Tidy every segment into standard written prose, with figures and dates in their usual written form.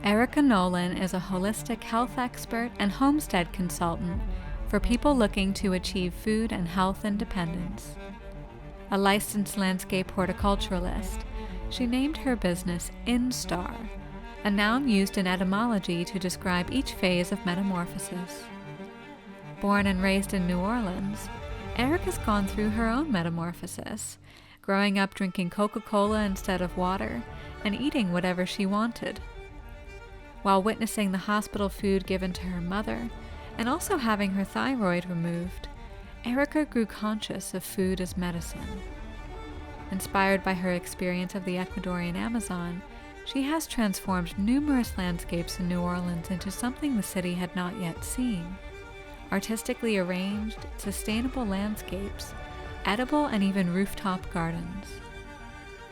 Erika Nolan is a holistic health expert and homestead consultant for people looking to achieve food and health independence. A licensed landscape horticulturalist, she named her business Instar, a noun used in etymology to describe each phase of metamorphosis. Born and raised in New Orleans, Erika's gone through her own metamorphosis, growing up drinking Coca-Cola instead of water and eating whatever she wanted. While witnessing the hospital food given to her mother and also having her thyroid removed, Erika grew conscious of food as medicine. Inspired by her experience of the Ecuadorian Amazon, she has transformed numerous landscapes in New Orleans into something the city had not yet seen. Artistically arranged, sustainable landscapes, edible and even rooftop gardens.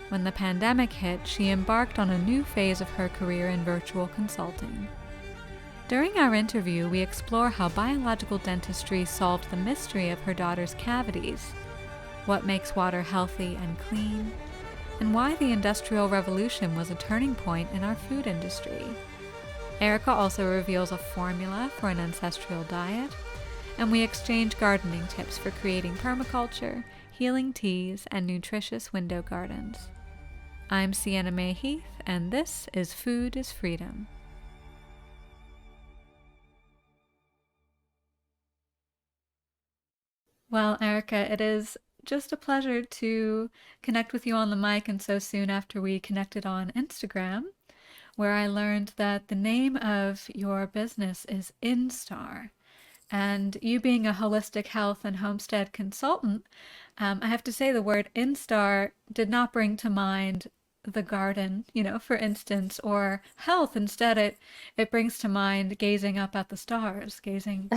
When the pandemic hit, she embarked on a new phase of her career in virtual consulting. During our interview, we explore how biological dentistry solved the mystery of her daughter's cavities, what makes water healthy and clean, and why the Industrial Revolution was a turning point in our food industry. Erika also reveals a formula for an ancestral diet, and we exchange gardening tips for creating permaculture, healing teas, and nutritious window gardens. I'm Sienna Mae Heath, and this is Food is Freedom. Well, Erika, it is just a pleasure to connect with you on the mic, and so soon after we connected on Instagram, where I learned that the name of your business is Instar. And you being a holistic health and homestead consultant, I have to say the word Instar did not bring to mind the garden, for instance, or health. Instead, it brings to mind gazing up at the stars, gazing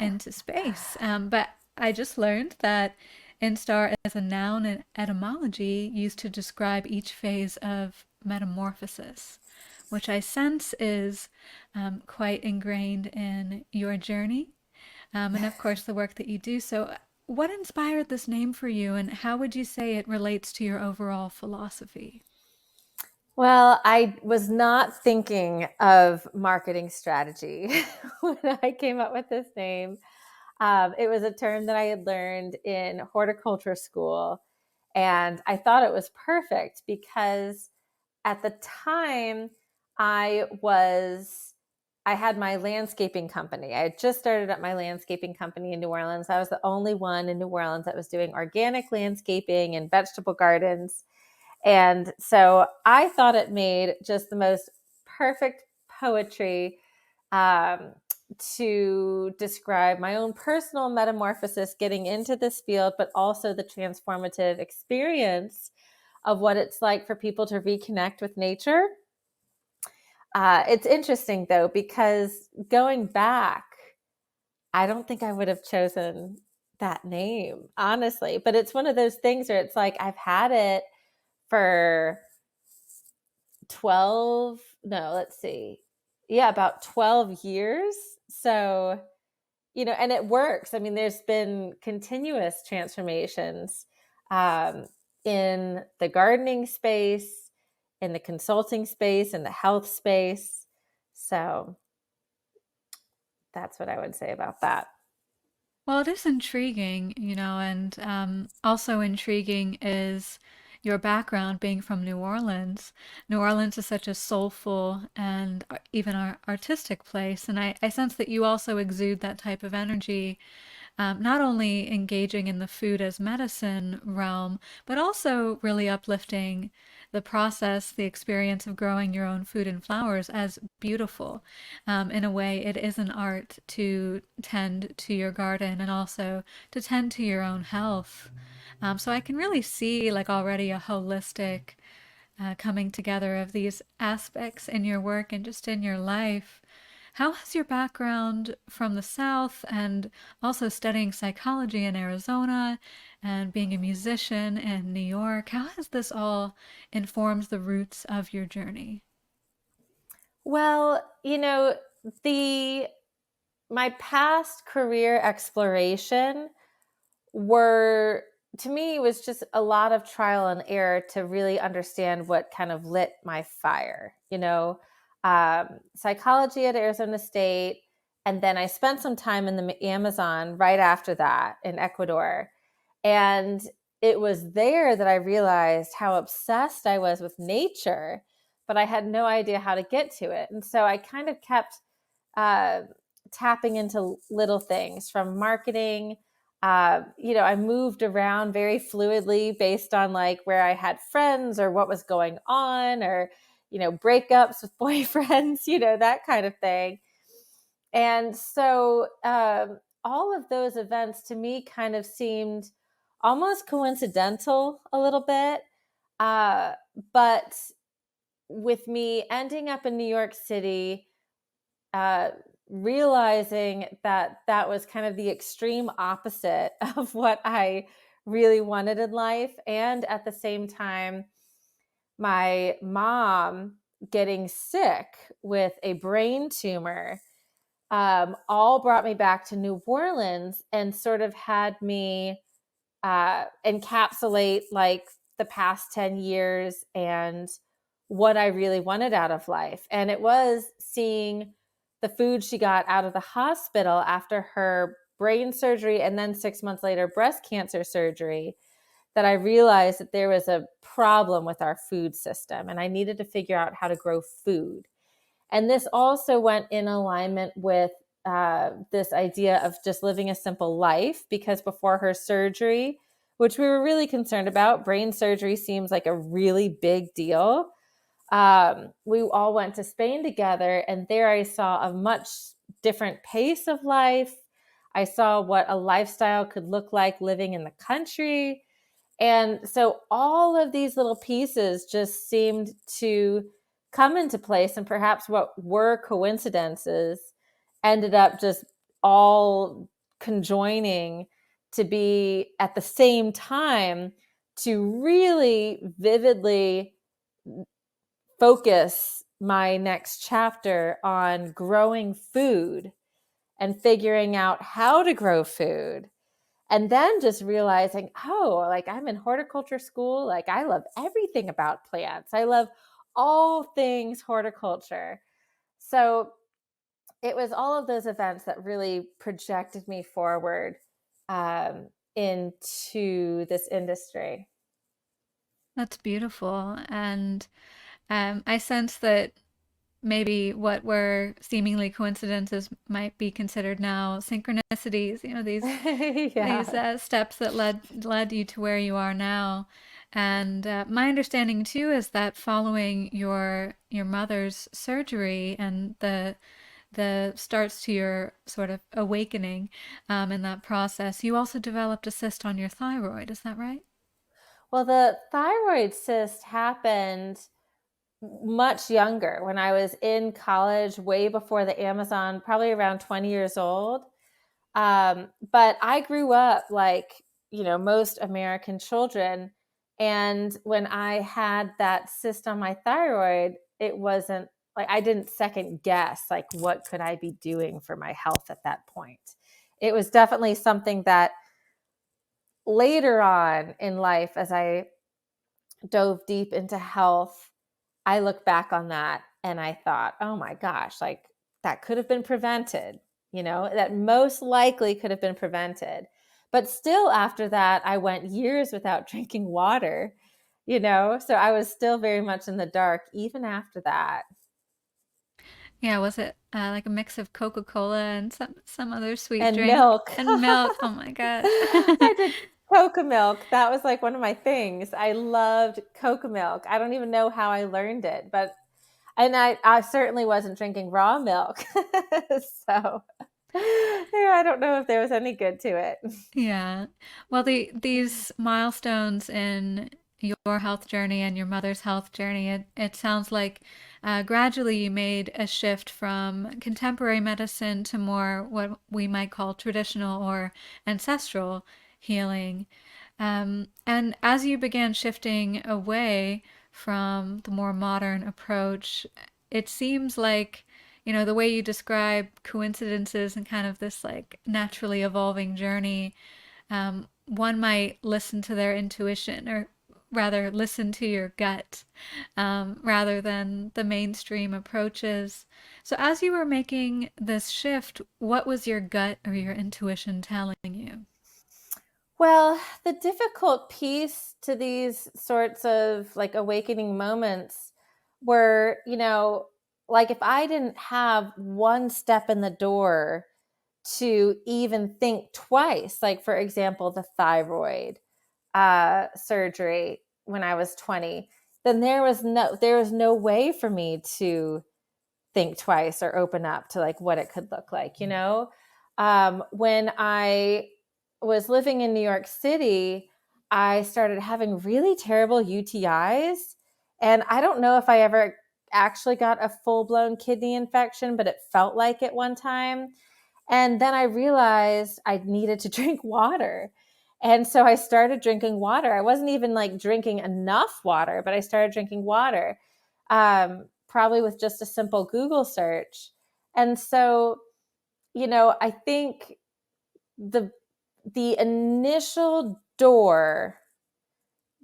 into space. But I just learned that Instar is a noun in etymology used to describe each phase of metamorphosis, which I sense is quite ingrained in your journey. And of course, the work that you do. So, what inspired this name for you, and how would you say it relates to your overall philosophy? Well, I was not thinking of marketing strategy when I came up with this name. It was a term that I had learned in horticulture school, and I thought it was perfect because at the time I was I had my landscaping company. I had just started up my landscaping company in New Orleans. I was the only one in New Orleans that was doing organic landscaping and vegetable gardens. And so I thought it made just the most perfect poetry um, to describe my own personal metamorphosis getting into this field, but also the transformative experience of what it's like for people to reconnect with nature. It's interesting, though, because going back, I don't think I would have chosen that name, honestly. But it's one of those things where it's like I've had it for 12, no, let's see. Yeah, about 12 years. So, and it works. I mean, there's been continuous transformations um, in the gardening space, in the consulting space, in the health space. So that's what I would say about that. Well, it is intriguing, and also intriguing is your background being from New Orleans. New Orleans is such a soulful and even artistic place, and I sense that you also exude that type of energy, not only engaging in the food as medicine realm, but also really uplifting the process, the experience of growing your own food and flowers as beautiful. In a way, it is an art to tend to your garden and also to tend to your own health. So I can really see like already a holistic coming together of these aspects in your work and just in your life. How has your background from the South and also studying psychology in Arizona and being a musician in New York, how has this all informed the roots of your journey? Well, the my past career exploration were to me was just a lot of trial and error to really understand what kind of lit my fire. psychology at Arizona State. And then I spent some time in the Amazon right after that in Ecuador. And it was there that I realized how obsessed I was with nature, but I had no idea how to get to it. And so I kind of kept uh, tapping into little things from marketing. I moved around very fluidly based on like where I had friends or what was going on, or, breakups with boyfriends, that kind of thing. And so all of those events to me kind of seemed almost coincidental a little bit. Uh, but with me ending up in New York City, uh, realizing that that was kind of the extreme opposite of what I really wanted in life. And at the same time, my mom getting sick with a brain tumor, all brought me back to New Orleans and sort of had me encapsulate like the past 10 years and what I really wanted out of life. And it was seeing the food she got out of the hospital after her brain surgery and then 6 months later, breast cancer surgery, that I realized that there was a problem with our food system and I needed to figure out how to grow food. And this also went in alignment with this idea of just living a simple life, because before her surgery, which we were really concerned about, brain surgery seems like a really big deal. We all went to Spain together, and there I saw a much different pace of life. I saw what a lifestyle could look like living in the country. And so all of these little pieces just seemed to come into place, and perhaps what were coincidences ended up just all conjoining to be at the same time to really vividly focus my next chapter on growing food and figuring out how to grow food. And then just realizing, oh, like I'm in horticulture school. Like I love everything about plants. I love all things horticulture. So it was all of those events that really projected me forward into this industry. That's beautiful. And I sense that maybe what were seemingly coincidences might be considered now synchronicities, these Yeah. steps that led you to where you are now. And my understanding too is that following your mother's surgery and the starts to your sort of awakening in that process, you also developed a cyst on your thyroid. Is that right? Well, the thyroid cyst happened much younger, when I was in college, way before the Amazon, probably around 20 years old. But I grew up like, most American children. And when I had that cyst on my thyroid, it wasn't like I didn't second guess, like, what could I be doing for my health at that point? It was definitely something that later on in life, as I dove deep into health, I look back on that and I thought, oh my gosh, like that could have been prevented, that most likely could have been prevented. But still, after that, I went years without drinking water, so I was still very much in the dark even after that. Yeah, was it like a mix of Coca-Cola and some other sweet And drink milk. and milk? Oh my gosh. I did coca milk. That was like one of my things. I loved coca milk. I don't even know how I learned it, but and I certainly wasn't drinking raw milk. So yeah, I don't know if there was any good to it. Yeah. Well, these milestones in your health journey and your mother's health journey, it sounds like gradually you made a shift from contemporary medicine to more what we might call traditional or ancestral healing. And as you began shifting away from the more modern approach, it seems like, the way you describe coincidences and kind of this like naturally evolving journey, one might listen to their intuition or rather listen to your gut rather than the mainstream approaches. So, as you were making this shift, what was your gut or your intuition telling you? Well, the difficult piece to these sorts of like awakening moments were, like if I didn't have one step in the door to even think twice, like for example, the thyroid surgery when I was 20, then there was no way for me to think twice or open up to like what it could look like, when I was living in New York City, I started having really terrible UTIs, and I don't know if I ever actually got a full-blown kidney infection, but it felt like it one time. And then I realized I needed to drink water. And so I started drinking water. I wasn't even like drinking enough water, but I started drinking water, probably with just a simple Google search. And so, I think the the initial door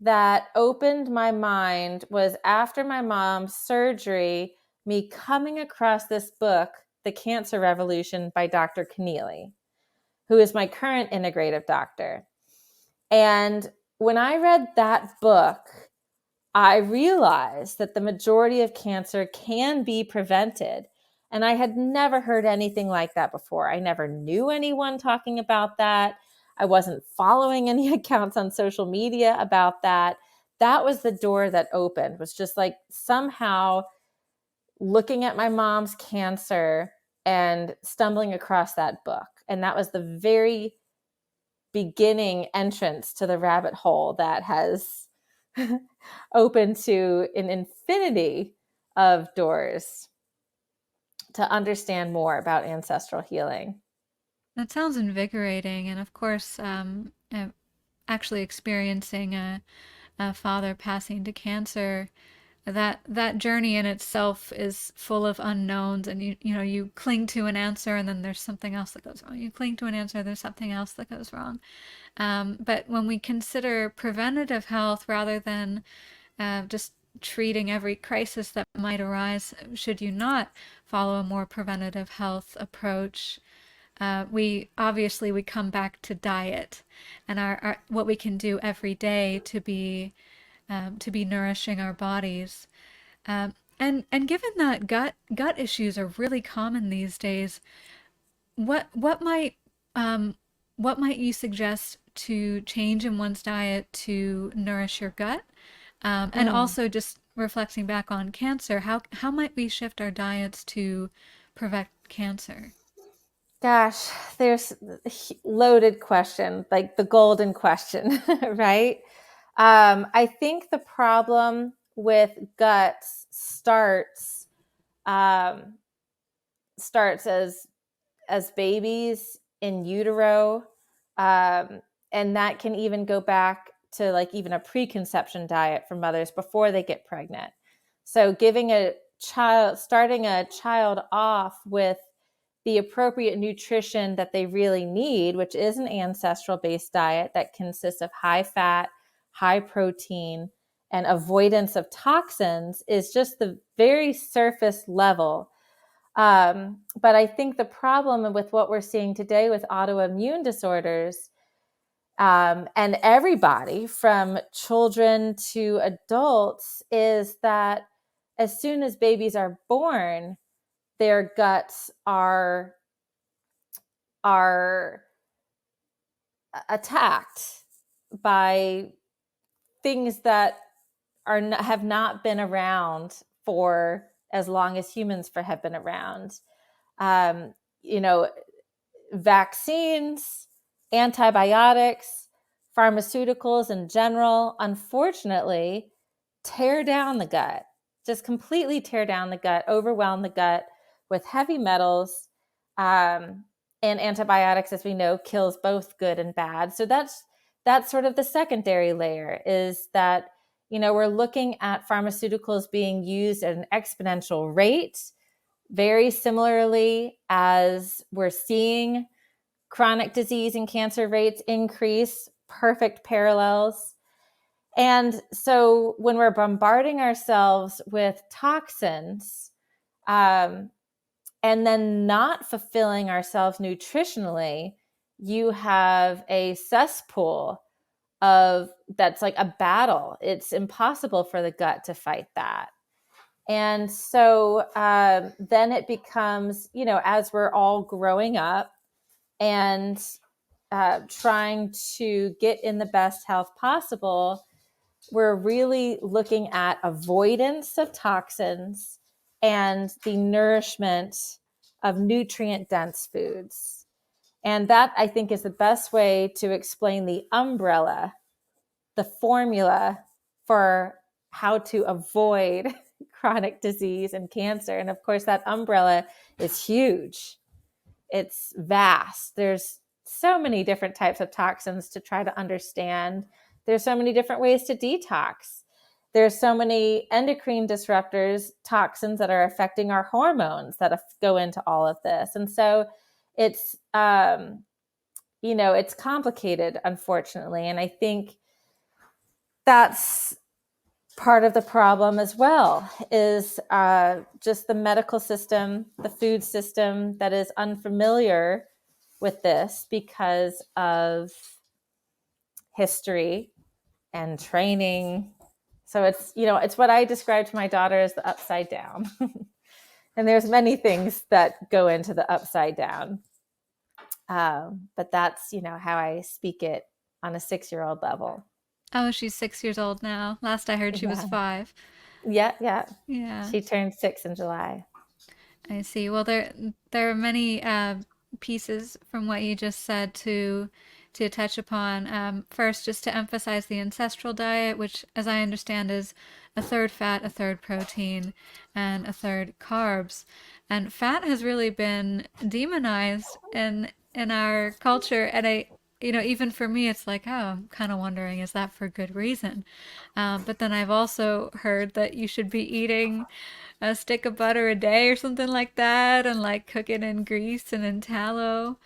that opened my mind was after my mom's surgery, me coming across this book, The Cancer Revolution by Dr. Keneally, who is my current integrative doctor. And when I read that book, I realized that the majority of cancer can be prevented. And I had never heard anything like that before. I never knew anyone talking about that. I wasn't following any accounts on social media about that. That was the door that opened, was just like somehow looking at my mom's cancer and stumbling across that book. And that was the very beginning entrance to the rabbit hole that has opened to an infinity of doors to understand more about ancestral healing. That sounds invigorating. And of course, actually experiencing a father passing to cancer, that journey in itself is full of unknowns, and you cling to an answer and then there's something else that goes wrong. You cling to an answer, there's something else that goes wrong. But when we consider preventative health rather than just treating every crisis that might arise, should you not follow a more preventative health approach, we come back to diet and our what we can do every day to be nourishing our bodies. And given that gut issues are really common these days, what what might what might you suggest to change in one's diet to nourish your gut? And Mm. also just reflecting back on cancer, how might we shift our diets to prevent cancer? Gosh, there's a loaded question, like the golden question, right? I think the problem with guts um, starts as babies in utero, and that can even go back to like even a preconception diet for mothers before they get pregnant. So starting a child off with the appropriate nutrition that they really need, which is an ancestral based diet that consists of high fat, high protein, and avoidance of toxins, is just the very surface level. But I think the problem with what we're seeing today with autoimmune disorders, and everybody from children to adults, is that as soon as babies are born, their guts are attacked by things that have not been around for as long as humans have been around. Um, you know, Vaccines, antibiotics, pharmaceuticals in general, unfortunately, tear down the gut, just completely tear down the gut, overwhelm the gut with heavy metals. And antibiotics, as we know, kills both good and bad. So that's sort of the secondary layer, is that we're looking at pharmaceuticals being used at an exponential rate, very similarly as we're seeing chronic disease and cancer rates increase, perfect parallels. And so when we're bombarding ourselves with toxins, and then not fulfilling ourselves nutritionally, you have a cesspool of that's like a battle. It's impossible for the gut to fight that. And so then it becomes, as we're all growing up and trying to get in the best health possible, we're really looking at avoidance of toxins and the nourishment of nutrient dense foods. And that, I think, is the best way to explain the umbrella, the formula for how to avoid chronic disease and cancer. And of course, that umbrella is huge. It's vast. There's so many different types of toxins to try to understand. There's so many different ways to detox. There's so many endocrine disruptors, toxins that are affecting our hormones that go into all of this. And so it's, it's complicated, unfortunately. And I think that's part of the problem as well, is just the medical system, the food system that is unfamiliar with this because of history and training. So it's what I describe to my daughter as the upside down. And there's many things that go into the upside down. But that's, how I speak it on a 6-year-old level. Oh, she's 6 years old now. Last I heard she was 5. Yeah. Yeah. She turned 6 in July. I see. Well, there are many pieces from what you just said to touch upon. First, just to emphasize the ancestral diet, which, as I understand, is a third fat, a third protein, and a third carbs. And fat has really been demonized in our culture, and even for me, it's like, oh, I'm kind of wondering, is that for good reason? But then I've also heard that you should be eating a stick of butter a day or something like that, and like cook it in grease and in tallow.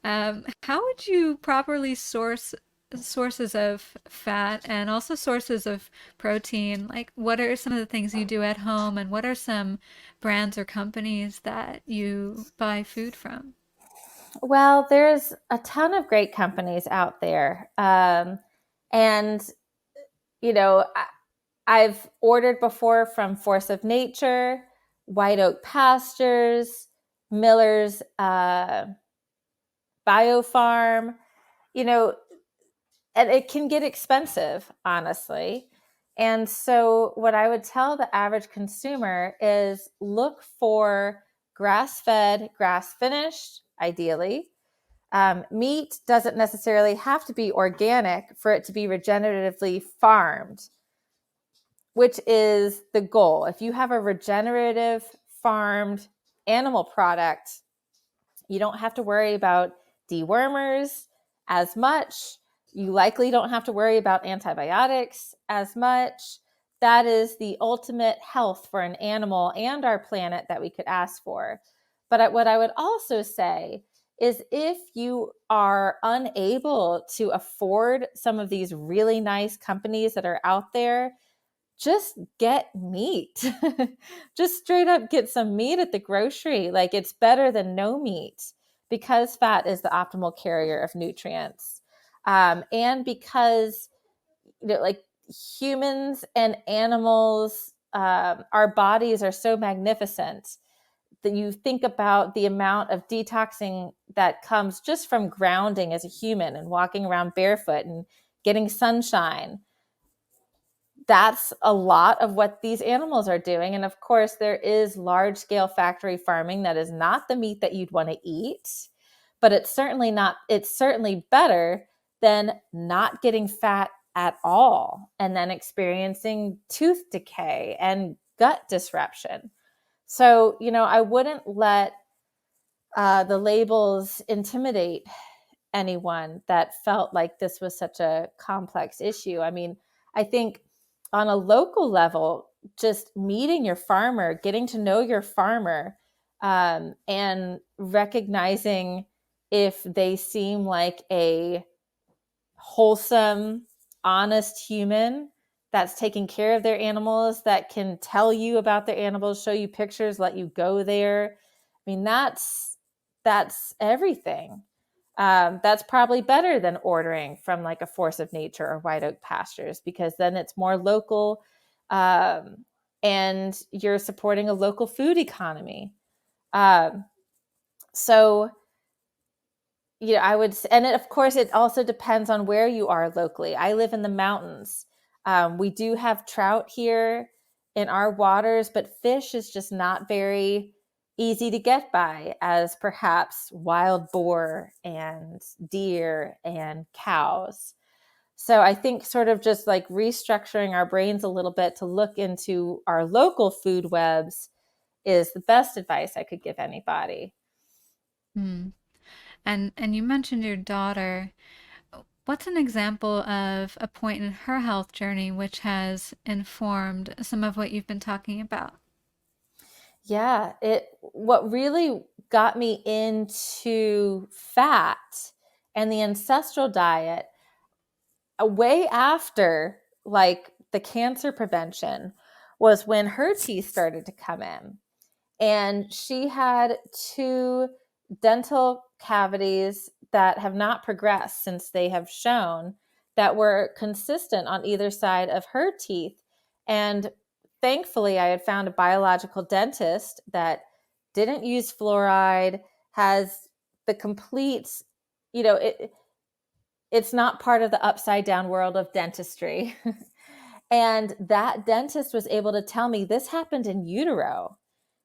How would you properly source sources of fat and also sources of protein? Like, what are some of the things you do at home, and what are some brands or companies that you buy food from? Well, there's a ton of great companies out there. And, I've ordered before from Force of Nature, White Oak Pastures, Miller's Biofarm, and it can get expensive, honestly. And so what I would tell the average consumer is look for grass-fed, grass-finished, ideally. Meat doesn't necessarily have to be organic for it to be regeneratively farmed, which is the goal. If you have a regenerative farmed animal product, you don't have to worry about dewormers as much. You likely don't have to worry about antibiotics as much. That is the ultimate health for an animal and our planet that we could ask for. But what I would also say is if you are unable to afford some of these really nice companies that are out there, just get meat. Just straight up get some meat at the grocery. Like, it's better than no meat because fat is the optimal carrier of nutrients. And because, like humans and animals, our bodies are so magnificent that you think about the amount of detoxing that comes just from grounding as a human and walking around barefoot and getting sunshine. That's a lot of what these animals are doing. And of course, there is large scale factory farming that is not the meat that you'd want to eat, but it's certainly better than not getting fat at all and then experiencing tooth decay and gut disruption. So, I wouldn't let the labels intimidate anyone that felt like this was such a complex issue. I mean, I think on a local level, just meeting your farmer, getting to know your farmer, and recognizing if they seem like a wholesome, honest human that's taking care of their animals, that can tell you about their animals, show you pictures, let you go there. I mean, that's everything. That's probably better than ordering from like a Force of Nature or White Oak Pastures, because then it's more local, and you're supporting a local food economy. So, I would, and of course, it also depends on where you are locally. I live in the mountains. We do have trout here in our waters, but fish is just not very easy to get by as perhaps wild boar and deer and cows. So I think sort of just like restructuring our brains a little bit to look into our local food webs is the best advice I could give anybody. Mm. And you mentioned your daughter. What's an example of a point in her health journey which has informed some of what you've been talking about? Yeah, what really got me into fat and the ancestral diet way after like the cancer prevention was when her teeth started to come in. And she had two dental cavities that have not progressed since they have shown, that were consistent on either side of her teeth. And thankfully, I had found a biological dentist that didn't use fluoride, has the complete, it's not part of the upside down world of dentistry. And that dentist was able to tell me this happened in utero.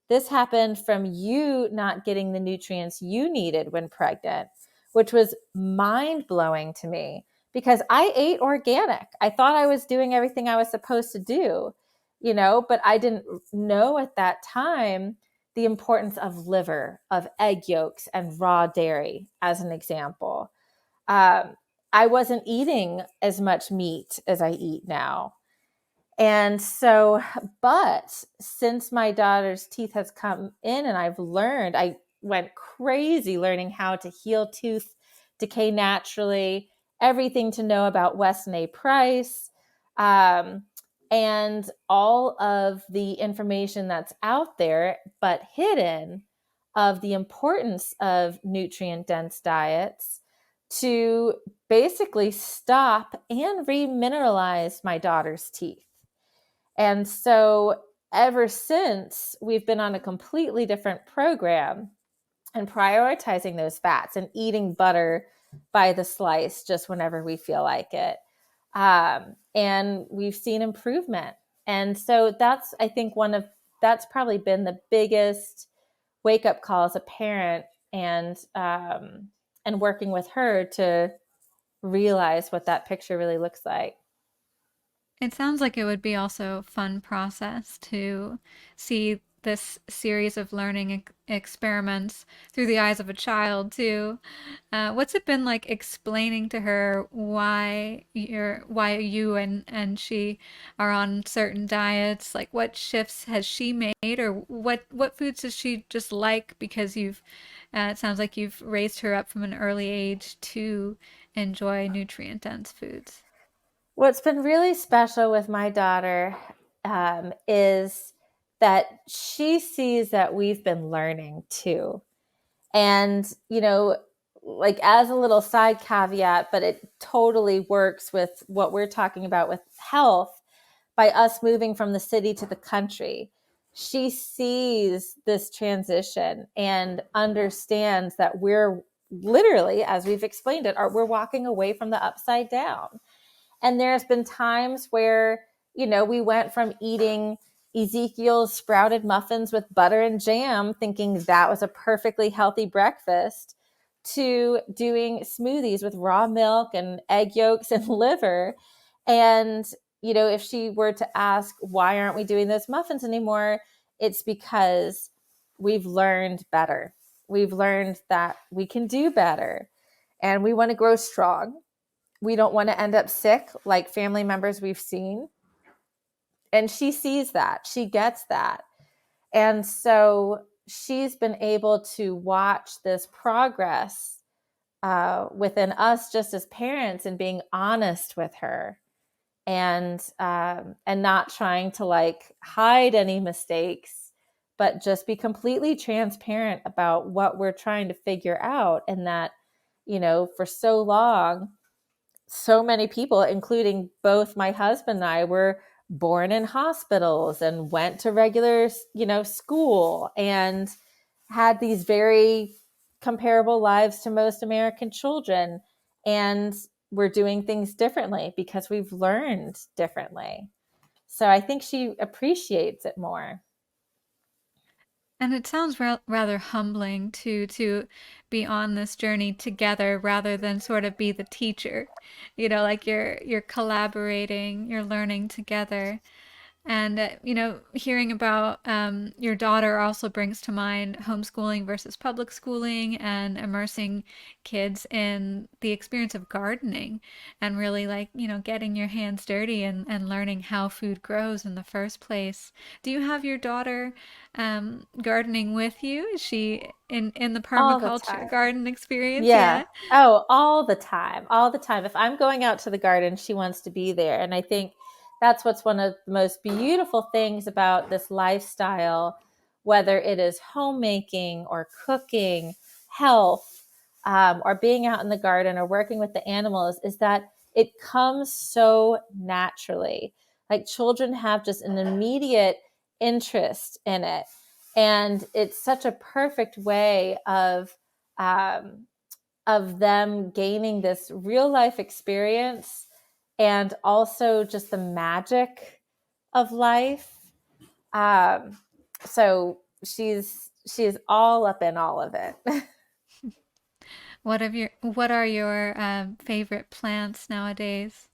This happened from you not getting the nutrients you needed when pregnant, which was mind blowing to me because I ate organic. I thought I was doing everything I was supposed to do, but I didn't know at that time the importance of liver, of egg yolks, and raw dairy, as an example. I wasn't eating as much meat as I eat now. And so, but since my daughter's teeth has come in and I went crazy learning how to heal tooth decay naturally, everything to know about Weston A. Price, and all of the information that's out there, but hidden, of the importance of nutrient dense diets to basically stop and remineralize my daughter's teeth. And so ever since, we've been on a completely different program and prioritizing those fats and eating butter by the slice just whenever we feel like it. And we've seen improvement. And so I think that's probably been the biggest wake up call as a parent, and working with her to realize what that picture really looks like. It sounds like it would be also a fun process to see this series of learning experiments through the eyes of a child too. What's it been like explaining to her why you and she are on certain diets? Like what shifts has she made, or what foods does she just like because it sounds like you've raised her up from an early age to enjoy nutrient dense foods. What's been really special with my daughter, is that she sees that we've been learning too. And, like as a little side caveat, but it totally works with what we're talking about with health, by us moving from the city to the country. She sees this transition and understands that we're literally, as we've explained it, we're walking away from the upside down. And there's been times where, we went from eating Ezekiel's sprouted muffins with butter and jam, thinking that was a perfectly healthy breakfast, to doing smoothies with raw milk and egg yolks and liver. And, if she were to ask, why aren't we doing those muffins anymore? It's because we've learned better. We've learned that we can do better, and we want to grow strong. We don't want to end up sick like family members we've seen. And she sees that. She gets that. And so she's been able to watch this progress within us just as parents, and being honest with her and not trying to like hide any mistakes, but just be completely transparent about what we're trying to figure out. And that, for so long, so many people, including both my husband and I, were born in hospitals and went to regular, school and had these very comparable lives to most American children. And we're doing things differently because we've learned differently. So I think she appreciates it more. And it sounds rather humbling to be on this journey together rather than sort of be the teacher. Like you're collaborating, you're learning together. And, hearing about your daughter also brings to mind homeschooling versus public schooling and immersing kids in the experience of gardening and really like, getting your hands dirty and learning how food grows in the first place. Do you have your daughter gardening with you? Is she in the All the permaculture time. garden experience? Yeah. Yeah. Oh, all the time. All the time. If I'm going out to the garden, she wants to be there. And I think that's what's one of the most beautiful things about this lifestyle, whether it is homemaking or cooking, health, or being out in the garden or working with the animals, is that it comes so naturally. Like children have just an immediate interest in it. And it's such a perfect way um, of them gaining this real life experience and also just the magic of life. Um, so she's all up in all of it. What are your favorite plants nowadays?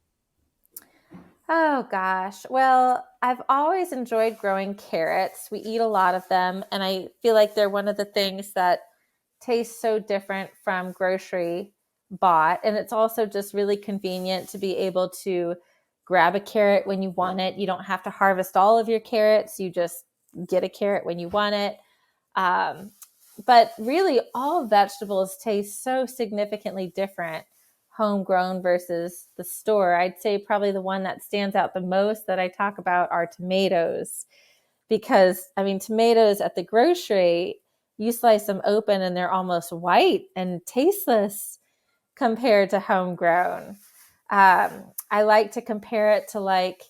Oh gosh. Well, I've always enjoyed growing carrots. We eat a lot of them, and I feel like they're one of the things that taste so different from grocery bought. And it's also just really convenient to be able to grab a carrot when you want it. You don't have to harvest all of your carrots. You just get a carrot when you want it. Um, but really, all vegetables taste so significantly different homegrown versus the store. I'd say probably the one that stands out the most that I talk about are tomatoes. Because, I mean, tomatoes at the grocery, you slice them open and they're almost white and tasteless compared to homegrown. I like to compare it to like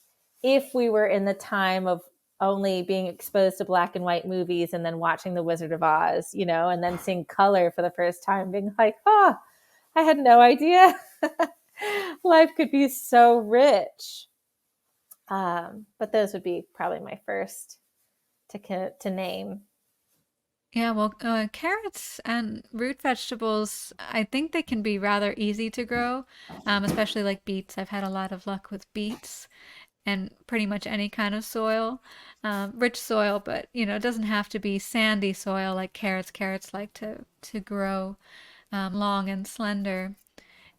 if we were in the time of only being exposed to black and white movies and then watching The Wizard of Oz, and then seeing color for the first time, being like, oh, I had no idea life could be so rich. But those would be probably my first to name. Yeah, well, carrots and root vegetables, I think they can be rather easy to grow, especially like beets. I've had a lot of luck with beets and pretty much any kind of soil, rich soil, but it doesn't have to be sandy soil like carrots. Carrots like to grow long and slender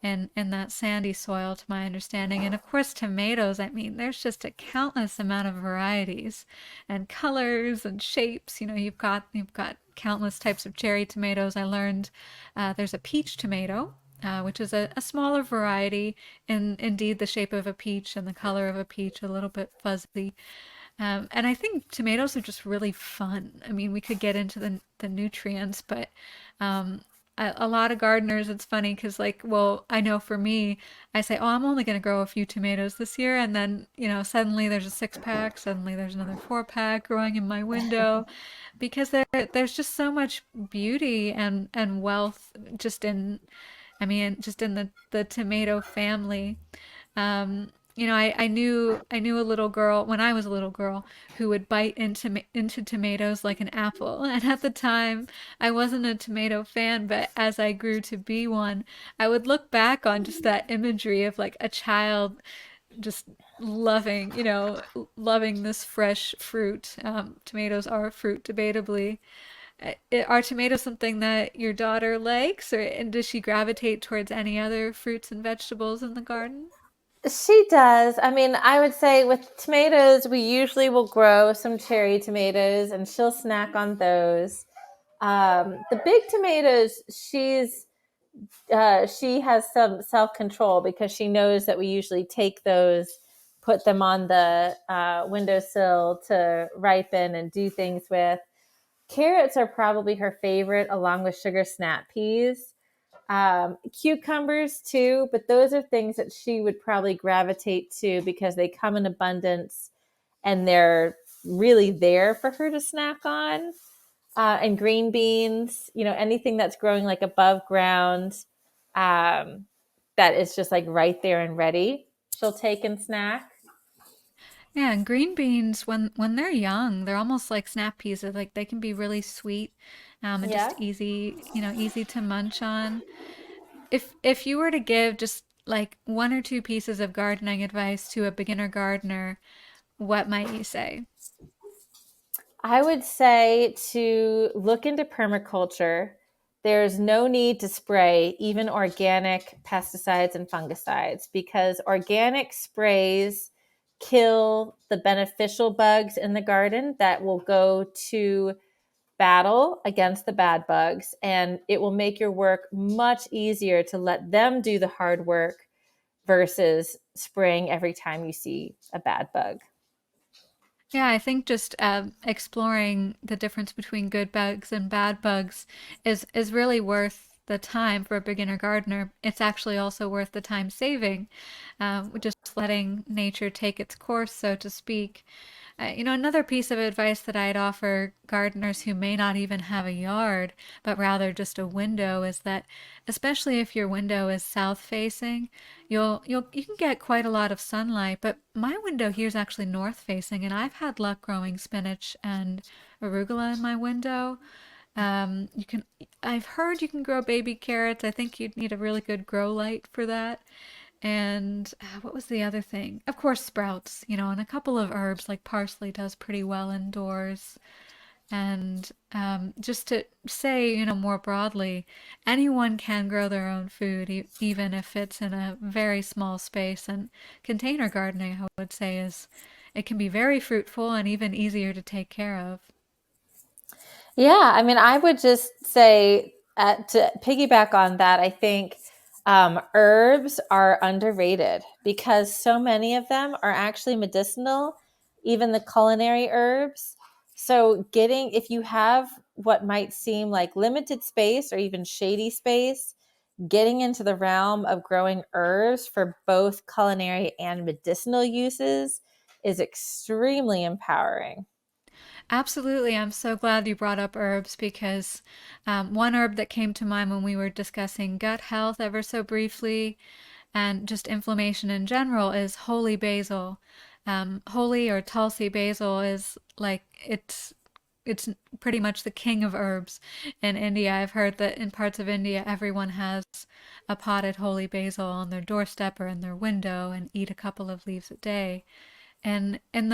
in that sandy soil, to my understanding. And of course, tomatoes, I mean, there's just a countless amount of varieties and colors and shapes. You've got countless types of cherry tomatoes. I learned there's a peach tomato, which is a smaller variety, and indeed the shape of a peach and the color of a peach, a little bit fuzzy. And I think tomatoes are just really fun. I mean, we could get into the nutrients, but um, a lot of gardeners, it's funny because, like, well, I know for me, I say, oh, I'm only going to grow a few tomatoes this year. And then, suddenly there's a 6 pack, suddenly there's another 4 pack growing in my window because there's just so much beauty and wealth just in, I mean, just in the tomato family. I knew a little girl when I was a little girl who would bite into tomatoes like an apple. And at the time, I wasn't a tomato fan, but as I grew to be one, I would look back on just that imagery of like a child just loving this fresh fruit. Tomatoes are a fruit, debatably. Are tomatoes something that your daughter likes, or and does she gravitate towards any other fruits and vegetables in the garden? She does. I mean, I would say with tomatoes, we usually will grow some cherry tomatoes and she'll snack on those. The big tomatoes, she has some self control because she knows that we usually take those put them on the windowsill to ripen and do things with. Carrots are probably her favorite, along with sugar snap peas. Cucumbers too, but those are things that she would probably gravitate to because they come in abundance and they're really there for her to snack on. And green beans, anything that's growing like above ground, that is just like right there and ready, she'll take and snack. Yeah, and green beans when they're young, they're almost like snap peas. They're like they can be really sweet, and Yeah. just easy, easy to munch on. If you were to give just like one or two pieces of gardening advice to a beginner gardener, what might you say? I would say to look into permaculture. There's no need to spray even organic pesticides and fungicides because organic sprays kill the beneficial bugs in the garden that will go to battle against the bad bugs. And it will make your work much easier to let them do the hard work versus spraying every time you see a bad bug. Yeah, I think just exploring the difference between good bugs and bad bugs is really worth the time for a beginner gardener. It's actually also worth the time saving, just letting nature take its course, so to speak. Another piece of advice that I'd offer gardeners who may not even have a yard, but rather just a window, is that, especially if your window is south facing, you can get quite a lot of sunlight. But my window here is actually north facing, and I've had luck growing spinach and arugula in my window. You can, I've heard you can grow baby carrots. I think you'd need a really good grow light for that. And what was the other thing? Of course, sprouts, and a couple of herbs like parsley does pretty well indoors. And just to say, more broadly, anyone can grow their own food, even if it's in a very small space. And container gardening, I would say, it can be very fruitful and even easier to take care of. Yeah, I mean, I would just say to piggyback on that, I think herbs are underrated because so many of them are actually medicinal, even the culinary herbs. So, if you have what might seem like limited space or even shady space, getting into the realm of growing herbs for both culinary and medicinal uses is extremely empowering. Absolutely. I'm so glad you brought up herbs because one herb that came to mind when we were discussing gut health ever so briefly and just inflammation in general is holy basil. Holy or Tulsi basil is like it's pretty much the king of herbs in India. I've heard that in parts of India, everyone has a potted holy basil on their doorstep or in their window and eat a couple of leaves a day. And in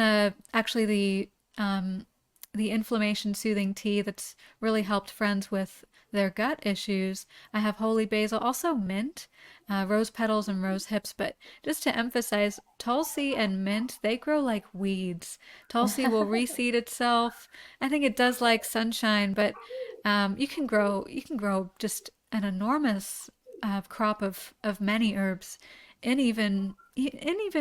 the inflammation soothing tea that's really helped friends with their gut issues, I have holy basil, also mint, rose petals and rose hips. But just to emphasize, Tulsi and mint, they grow like weeds. Tulsi will reseed itself. I think it does like sunshine, but you can grow just an enormous crop of many herbs in even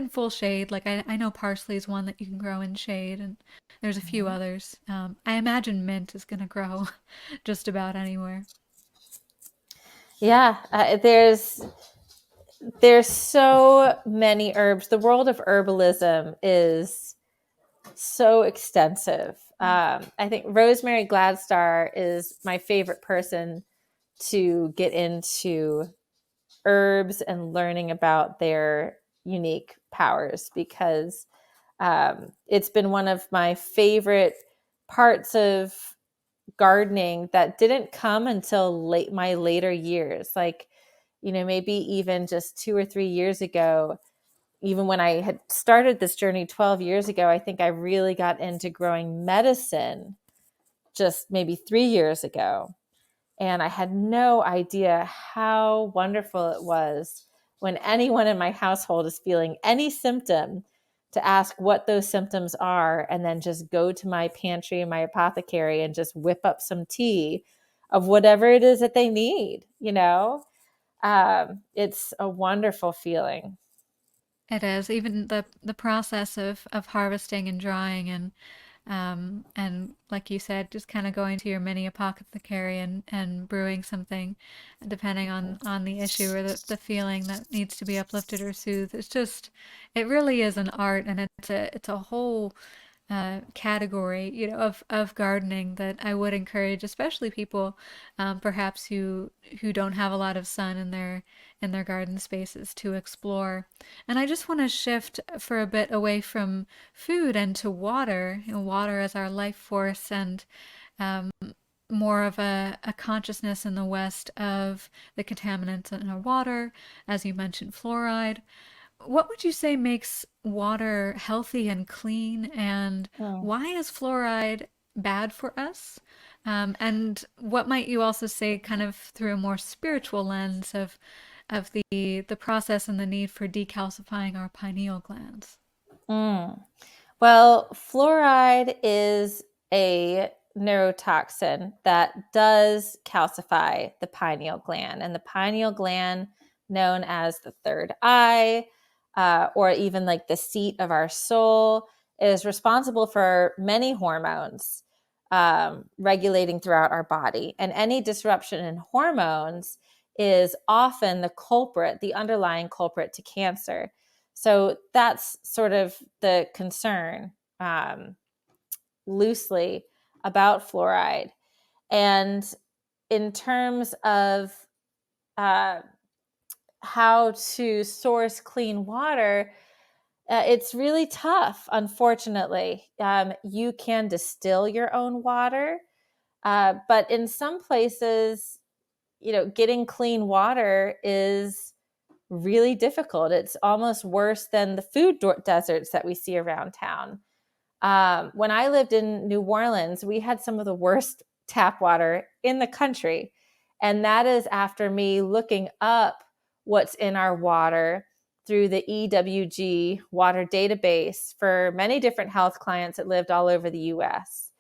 full shade. Like I know parsley is one that you can grow in shade, and there's a few others. I imagine mint is going to grow just about anywhere. Yeah, there's so many herbs. The world of herbalism is so extensive. I think Rosemary Gladstar is my favorite person to get into herbs and learning about their unique powers because it's been one of my favorite parts of gardening that didn't come until my later years. Like, maybe even just 2 or 3 years ago, even when I had started this journey 12 years ago, I think I really got into growing medicine just maybe 3 years ago. And I had no idea how wonderful it was when anyone in my household is feeling any symptom to ask what those symptoms are and then just go to my pantry and my apothecary and just whip up some tea of whatever it is that they need. It's a wonderful feeling. It is even the process of harvesting and drying and like you said, just kind of going to your mini apothecary and brewing something, depending on the issue or the feeling that needs to be uplifted or soothed. It's just, it really is an art, and it's a whole category, of gardening that I would encourage, especially people, perhaps who don't have a lot of sun in their garden spaces, to explore. And I just want to shift for a bit away from food and to water, water as our life force, and um, more of a consciousness in the West of the contaminants in our water, as you mentioned, fluoride. What would you say makes water healthy and clean, and Mm. why is fluoride bad for us? And what might you also say, kind of through a more spiritual lens of the process and the need for decalcifying our pineal glands? Mm. Well, fluoride is a neurotoxin that does calcify the pineal gland, and the pineal gland, known as the third eye, or even like the seat of our soul, is responsible for many hormones regulating throughout our body. And any disruption in hormones is often the culprit, the underlying culprit to cancer. So that's sort of the concern, um, loosely, about fluoride. And in terms of uh, how to source clean water, it's really tough, unfortunately. You can distill your own water, but in some places, getting clean water is really difficult. It's almost worse than the food deserts that we see around town. When I lived in New Orleans, we had some of the worst tap water in the country. And that is after me looking up what's in our water through the EWG water database for many different health clients that lived all over the US.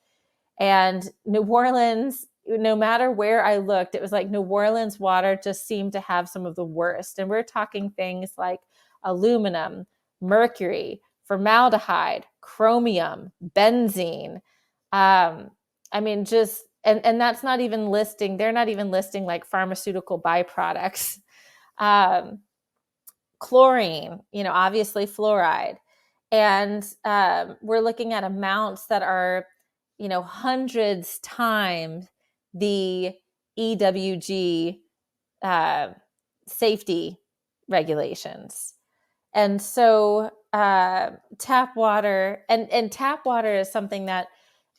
And New Orleans, no matter where I looked, it was like New Orleans water just seemed to have some of the worst. And we're talking things like aluminum, mercury, formaldehyde, chromium, benzene. I mean, and that's not even listing, they're not even listing like pharmaceutical byproducts. Um, Chlorine, obviously fluoride. And we're looking at amounts that are, hundreds times the EWG safety regulations. And so tap water, and tap water is something that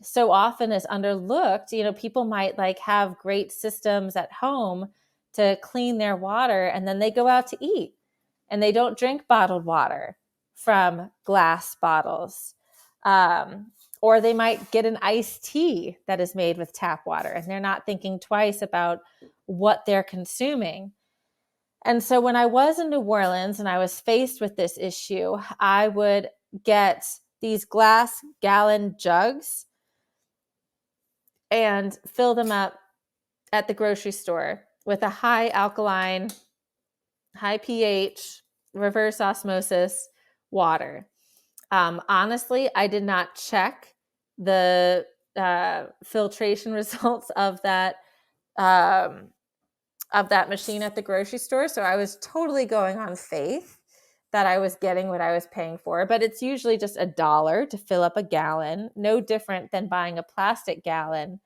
so often is underlooked. People might like have great systems at home to clean their water, and then they go out to eat and they don't drink bottled water from glass bottles. Or they might get an iced tea that is made with tap water, and they're not thinking twice about what they're consuming. And so when I was in New Orleans and I was faced with this issue, I would get these glass gallon jugs and fill them up at the grocery store with a high alkaline, high pH, reverse osmosis water. Honestly, I did not check the filtration results um, of that machine at the grocery store. So I was totally going on faith that I was getting what I was paying for. But it's usually just $1 to fill up a gallon, no different than buying a plastic gallon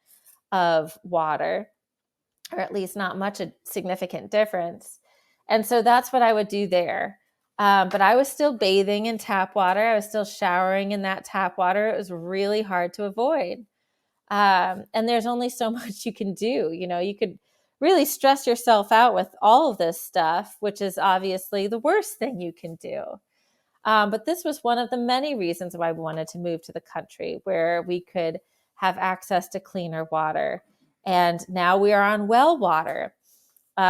of water, or at least not much a significant difference. And so that's what I would do there. But I was still bathing in tap water. I was still showering in that tap water. It was really hard to avoid. And there's only so much you can do. You could really stress yourself out with all of this stuff, which is obviously the worst thing you can do. But this was one of the many reasons why I wanted to move to the country where we could have access to cleaner water. And now we are on well water,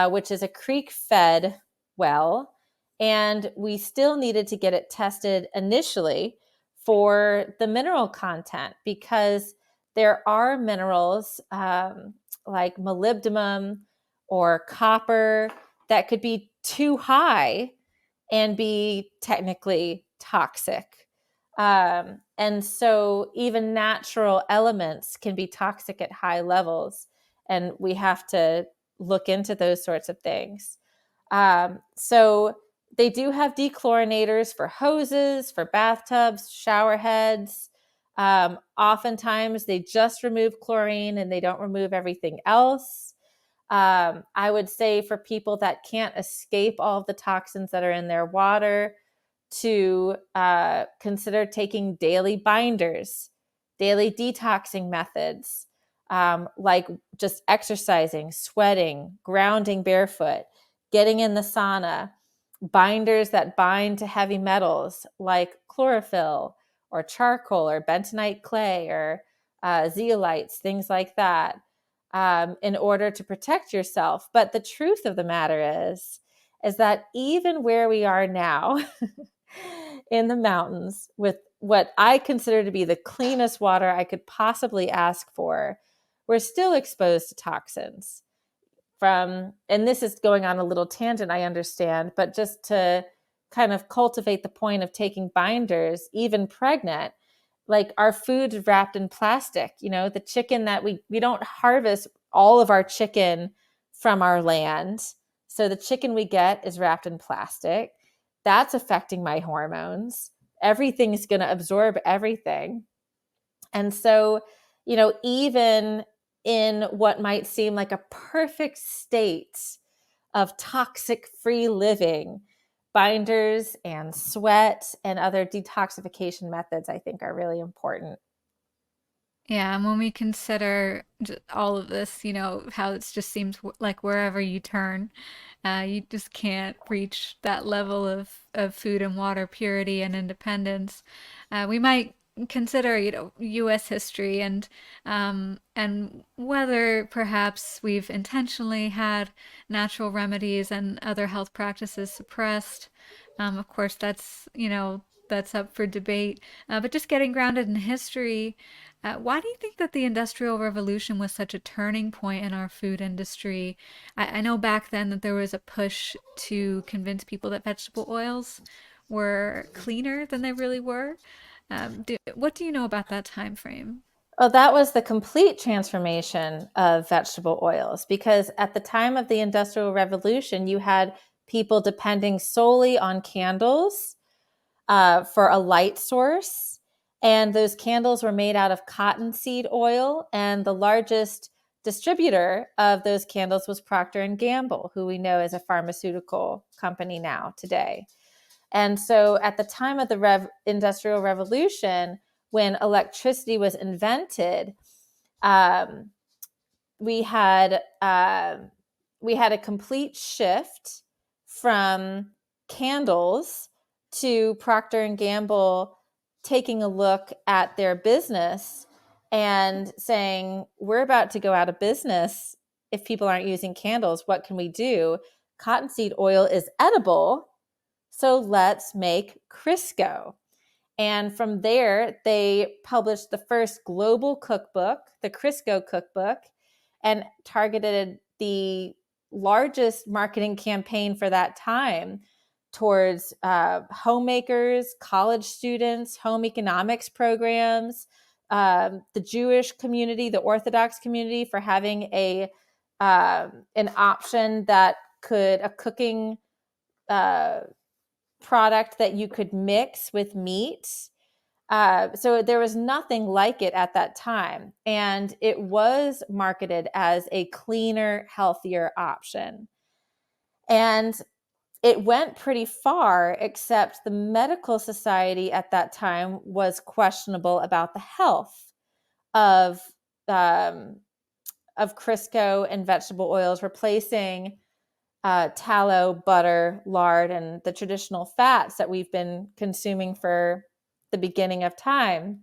which is a creek-fed well. And we still needed to get it tested initially for the mineral content, because there are minerals like molybdenum or copper that could be too high, and be technically toxic. And so even natural elements can be toxic at high levels, and we have to look into those sorts of things. So they do have dechlorinators for hoses, for bathtubs, shower heads. Oftentimes they just remove chlorine and they don't remove everything else. I would say for people that can't escape all of the toxins that are in their water, to consider taking daily binders, daily detoxing methods, like just exercising, sweating, grounding barefoot, getting in the sauna, binders that bind to heavy metals like chlorophyll or charcoal or bentonite clay or zeolites, things like that, in order to protect yourself. But the truth of the matter is that even where we are now in the mountains with what I consider to be the cleanest water I could possibly ask for, we're still exposed to toxins from, and this is going on a little tangent, I understand, but just to kind of cultivate the point of taking binders, even pregnant, like our food's wrapped in plastic. The chicken that we don't harvest all of our chicken from our land. So the chicken we get is wrapped in plastic. That's affecting my hormones. Everything's going to absorb everything. And so, even in what might seem like a perfect state of toxic-free living, binders and sweat and other detoxification methods, I think, are really important. Yeah, and when we consider all of this, how it just seems like wherever you turn, you just can't reach that level of food and water purity and independence. We might consider, U.S. history and whether perhaps we've intentionally had natural remedies and other health practices suppressed. Of course, that's up for debate. But just getting grounded in history, why do you think that the Industrial Revolution was such a turning point in our food industry? I know back then that there was a push to convince people that vegetable oils were cleaner than they really were. What do you know about that time frame? Well, that was the complete transformation of vegetable oils, because at the time of the Industrial Revolution, you had people depending solely on candles for a light source. And those candles were made out of cottonseed oil. And the largest distributor of those candles was Procter and Gamble, who we know is a pharmaceutical company now today. And so at the time of the Industrial Revolution, when electricity was invented, um, we had a complete shift from candles to Procter and Gamble taking a look at their business and saying, we're about to go out of business if people aren't using candles. What can we do? Cottonseed oil is edible, so let's make Crisco. And from there, they published the first global cookbook, the Crisco cookbook, and targeted the largest marketing campaign for that time towards homemakers, college students, home economics programs, the Jewish community, the Orthodox community, for having an option that a cooking product that you could mix with meat. So there was nothing like it at that time. And it was marketed as a cleaner, healthier option. And it went pretty far, except the medical society at that time was questionable about the health of Crisco and vegetable oils, replacing tallow, butter, lard, and the traditional fats that we've been consuming for the beginning of time.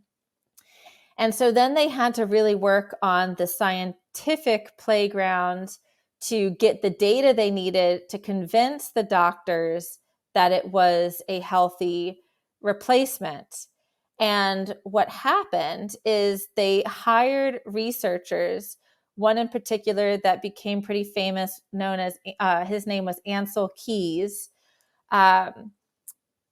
And so then they had to really work on the scientific playground to get the data they needed to convince the doctors that it was a healthy replacement. And what happened is they hired researchers, one in particular that became pretty famous, known as, his name was Ancel Keys.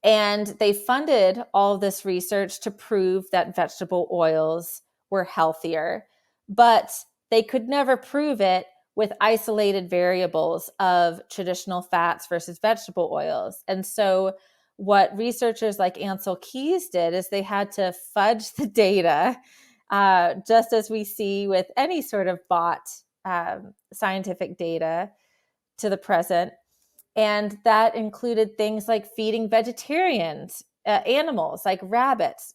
And they funded all of this research to prove that vegetable oils were healthier, but they could never prove it with isolated variables of traditional fats versus vegetable oils. And so what researchers like Ansel Keys did is they had to fudge the data, just as we see with any sort of bought scientific data to the present. And that included things like feeding vegetarians, animals like rabbits,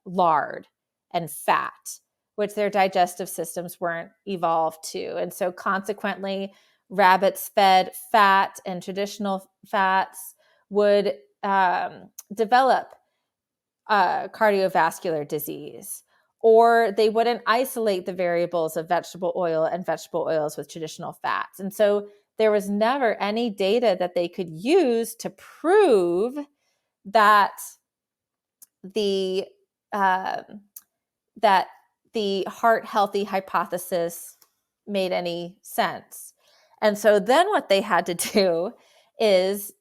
lard and fat, which their digestive systems weren't evolved to. And so consequently, rabbits fed fat and traditional fats would develop cardiovascular disease, or they wouldn't isolate the variables of vegetable oil and vegetable oils with traditional fats. And so there was never any data that they could use to prove that the that the heart healthy hypothesis made any sense. And so then what they had to do is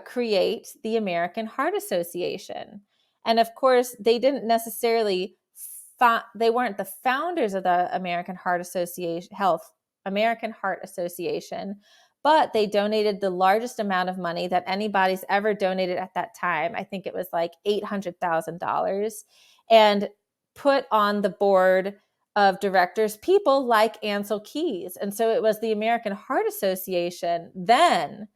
create the American Heart Association. And of course, they didn't necessarily they weren't the founders of the American Heart Association, but they donated the largest amount of money that anybody's ever donated at that time. I think it was like $800,000, and put on the board of directors people like Ansel Keys. And so it was the American Heart Association then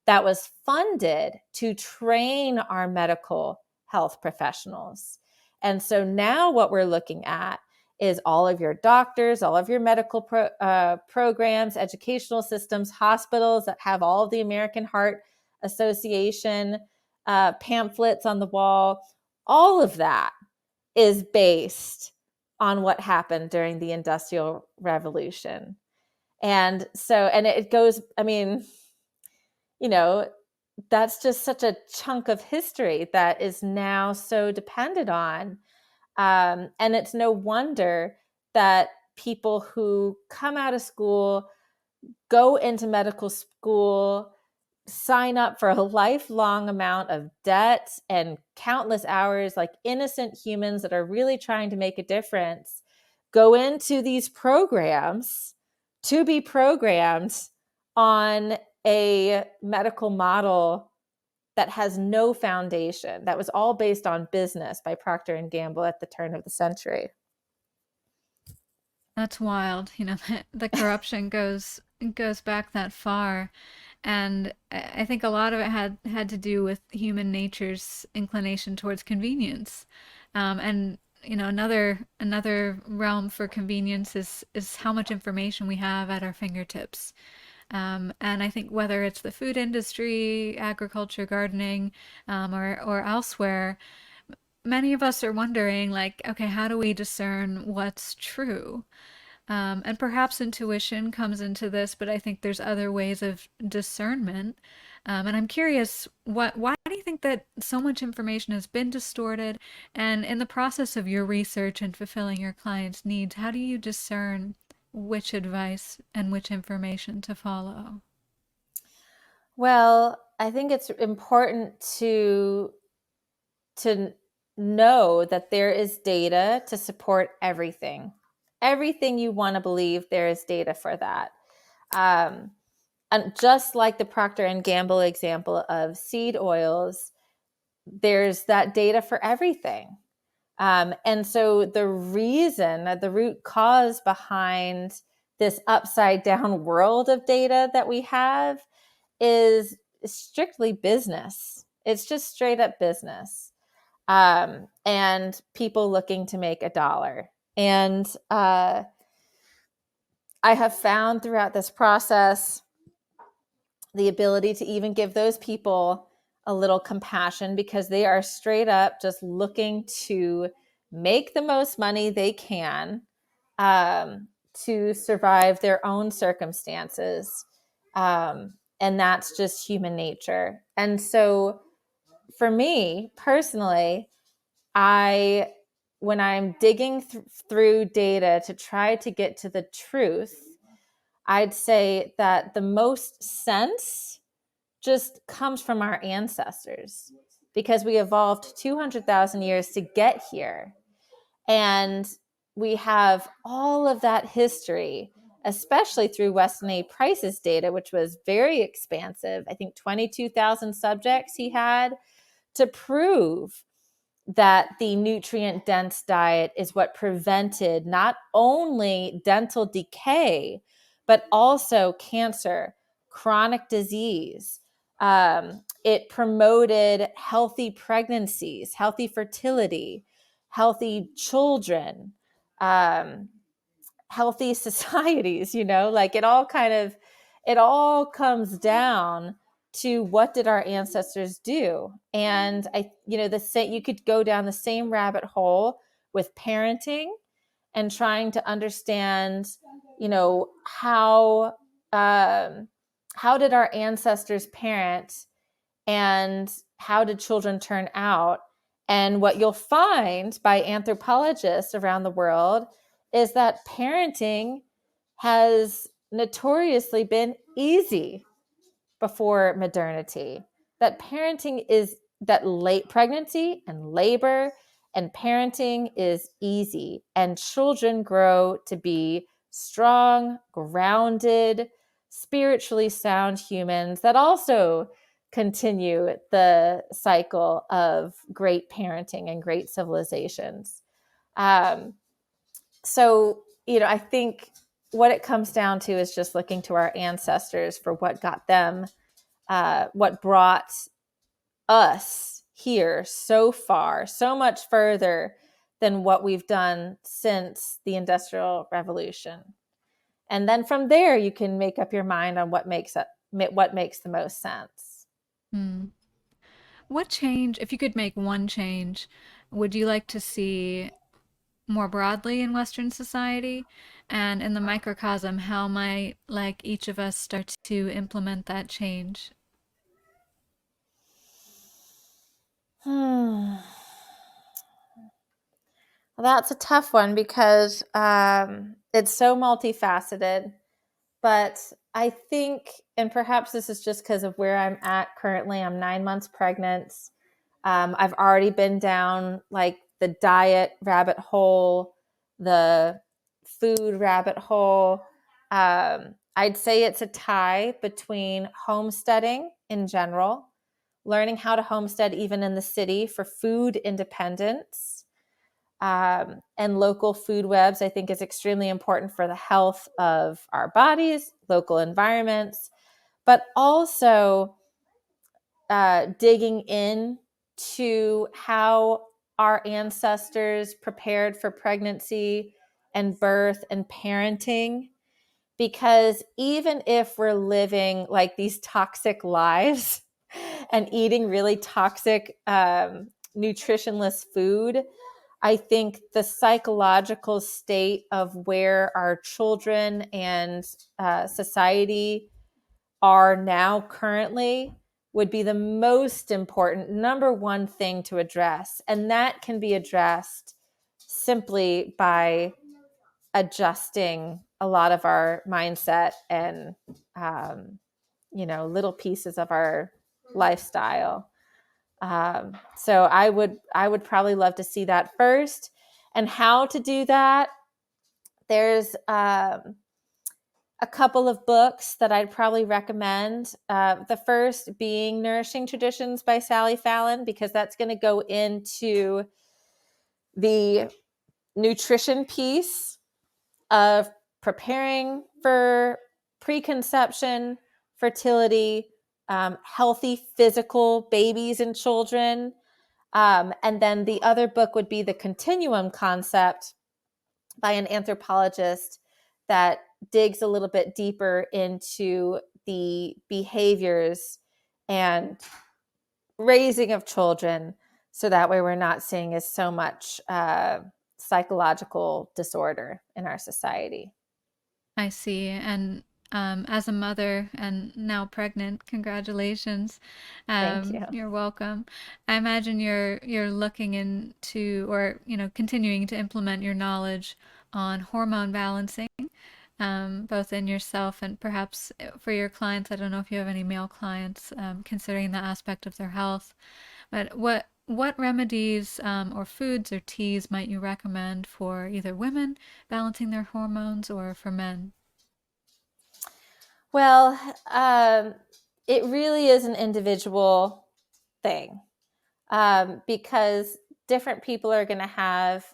that was funded to train our medical health professionals. And so now what we're looking at is all of your doctors, all of your medical programs, educational systems, hospitals that have all of the American Heart Association pamphlets on the wall. All of that is based on what happened during the Industrial Revolution. And it goes, I mean, that's just such a chunk of history that is now so dependent on. And it's no wonder that people who come out of school, go into medical school, sign up for a lifelong amount of debt and countless hours, like innocent humans that are really trying to make a difference, go into these programs to be programmed on a medical model that has no foundation, that was all based on business by Procter and Gamble at the turn of the century. That's wild. The corruption goes back that far. And I think a lot of it had to do with human nature's inclination towards convenience. And another realm for convenience is how much information we have at our fingertips. And I think whether it's the food industry, agriculture, gardening, or elsewhere, many of us are wondering, like, okay, how do we discern what's true? And perhaps intuition comes into this, but I think there's other ways of discernment. And I'm curious, why do you think that so much information has been distorted? And in the process of your research and fulfilling your clients' needs, how do you discern which advice and which information to follow? Well, I think it's important to know that there is data to support everything. Everything you want to believe, there is data for that. And just like the Procter and Gamble example of seed oils, there's that data for everything. And so the root cause behind this upside down world of data that we have is strictly business. It's just straight up business. And people looking to make a dollar. And I have found throughout this process the ability to even give those people a little compassion, because they are straight up just looking to make the most money they can to survive their own circumstances. And that's just human nature. And so for me personally, when I'm digging through data to try to get to the truth, I'd say that the most sense just comes from our ancestors. because we evolved 200,000 years to get here. And we have all of that history, especially through Weston A. Price's data, which was very expansive. I think 22,000 subjects he had, to prove that the nutrient dense diet is what prevented not only dental decay, but also cancer, chronic disease. It promoted healthy pregnancies, healthy fertility, healthy children, healthy societies, like it all comes down to what did our ancestors do. And you could go down the same rabbit hole with parenting and trying to understand, how did our ancestors parent and how did children turn out? And what you'll find by anthropologists around the world is that parenting has notoriously been easy before modernity. That parenting is that late pregnancy and labor and parenting is easy, and children grow to be strong, grounded, spiritually sound humans that also continue the cycle of great parenting and great civilizations. So, I think what it comes down to is just looking to our ancestors for what got them, what brought us here so far, so much further than what we've done since the Industrial Revolution. And then from there, you can make up your mind on what makes the most sense. What change, if you could make one change, would you like to see more broadly in Western society? And in the microcosm, how might each of us start to implement that change? Well, that's a tough one because it's so multifaceted. But I think, and perhaps this is just because of where I'm at currently, I'm 9 months pregnant. I've already been down the diet rabbit hole, the food rabbit hole. I'd say it's a tie between homesteading in general, learning how to homestead even in the city for food independence, and local food webs, I think, is extremely important for the health of our bodies, local environments, but also digging in to how our ancestors prepared for pregnancy and birth and parenting. Because even if we're living these toxic lives and eating really toxic, nutritionless food, I think the psychological state of where our children and society are now currently would be the most important number one thing to address. And that can be addressed simply by adjusting a lot of our mindset and, little pieces of our lifestyle. So I would probably love to see that first. And how to do that, there's a couple of books that I'd probably recommend. The first being Nourishing Traditions by Sally Fallon, because that's going to go into the nutrition piece of preparing for preconception, fertility, healthy physical babies and children. And then the other book would be The Continuum Concept by an anthropologist that digs a little bit deeper into the behaviors and raising of children. So that way we're not seeing as so much psychological disorder in our society. I see. And as a mother and now pregnant, congratulations. Thank you. You're welcome. I imagine you're looking into, or continuing to implement your knowledge on hormone balancing, both in yourself and perhaps for your clients. I don't know if you have any male clients, considering the aspect of their health. But what remedies or foods or teas might you recommend for either women balancing their hormones or for men? Well, it really is an individual thing, because different people are going to have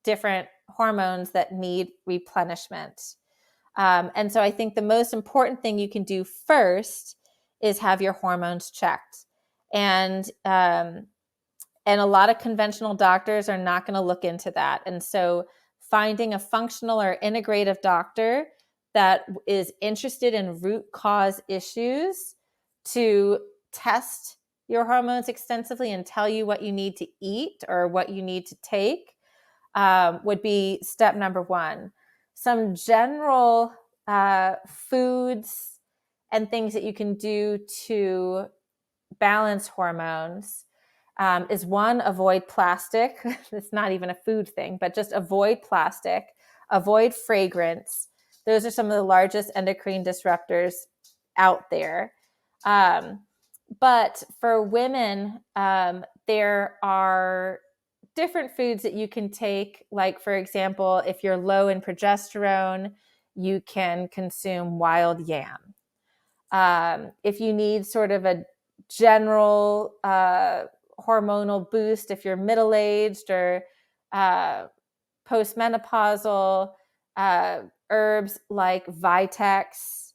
different hormones that need replenishment. And so I think the most important thing you can do first is have your hormones checked. And and a lot of conventional doctors are not going to look into that. And so finding a functional or integrative doctor that is interested in root cause issues to test your hormones extensively and tell you what you need to eat or what you need to take would be step number one. Some general foods and things that you can do to balance hormones is one, avoid plastic. It's not even a food thing, but just avoid plastic, avoid fragrance. Those are some of the largest endocrine disruptors out there. But for women, there are different foods that you can take. Like, for example, if you're low in progesterone, you can consume wild yam. If you need sort of a general hormonal boost, if you're middle aged or postmenopausal, herbs like Vitex,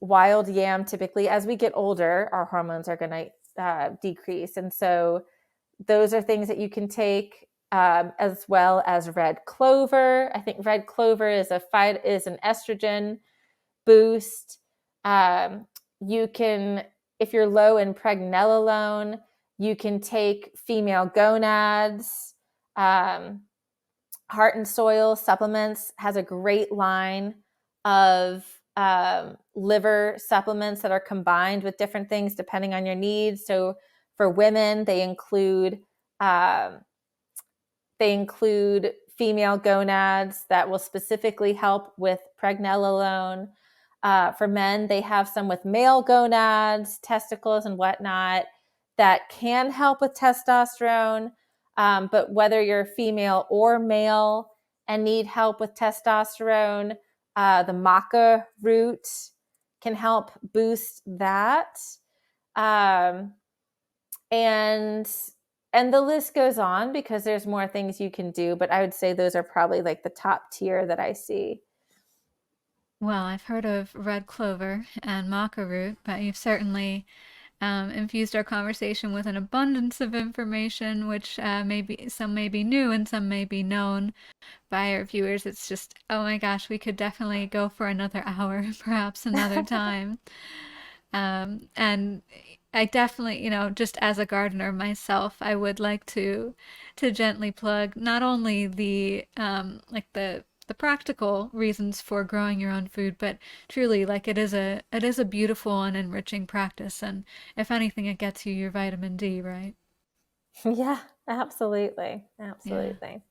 wild yam. Typically, as we get older, our hormones are going to decrease. And so those are things that you can take, as well as red clover. I think red clover is an estrogen boost. You can, if you're low in pregnenolone, you can take female gonads. Heart and Soil Supplements has a great line of liver supplements that are combined with different things depending on your needs. So for women, they include female gonads that will specifically help with pregnenolone. For men, they have some with male gonads, testicles, and whatnot that can help with testosterone. But whether you're female or male and need help with testosterone, the maca root can help boost that. And the list goes on because there's more things you can do, but I would say those are probably like the top tier that I see. Well, I've heard of red clover and maca root, but you've certainly infused our conversation with an abundance of information, which some may be new and some may be known by our viewers. It's just, oh my gosh, we could definitely go for another hour, perhaps another time. And I definitely, just as a gardener myself, I would like to gently plug not only the like the practical reasons for growing your own food, but truly like it is a beautiful and enriching practice. And if anything, it gets you your vitamin D, right? Yeah, absolutely. Yeah. Absolutely.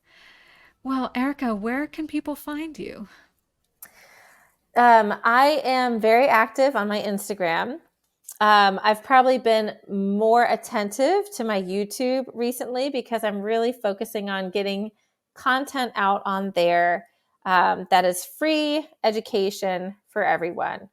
Well, Erica, where can people find you? I am very active on my Instagram. I've probably been more attentive to my YouTube recently because I'm really focusing on getting content out on there that is free education for everyone.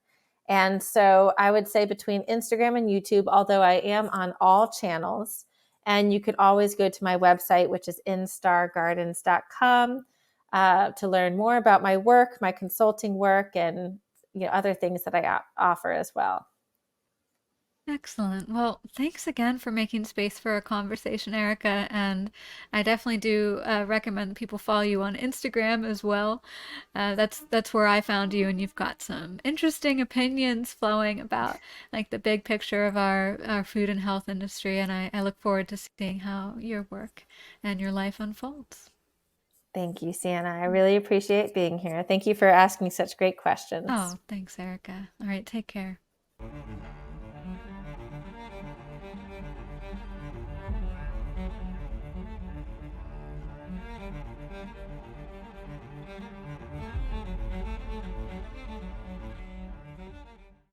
And so I would say between Instagram and YouTube, although I am on all channels, and you could always go to my website, which is instargardens.com, to learn more about my work, my consulting work, and other things that I offer as well. Excellent. Well, thanks again for making space for a conversation, Erica. And I definitely do recommend that people follow you on Instagram as well. That's where I found you, and you've got some interesting opinions flowing about like the big picture of our food and health industry. And I look forward to seeing how your work and your life unfolds. Thank you, Sienna. I really appreciate being here. Thank you for asking such great questions. Oh, thanks, Erica. All right, take care.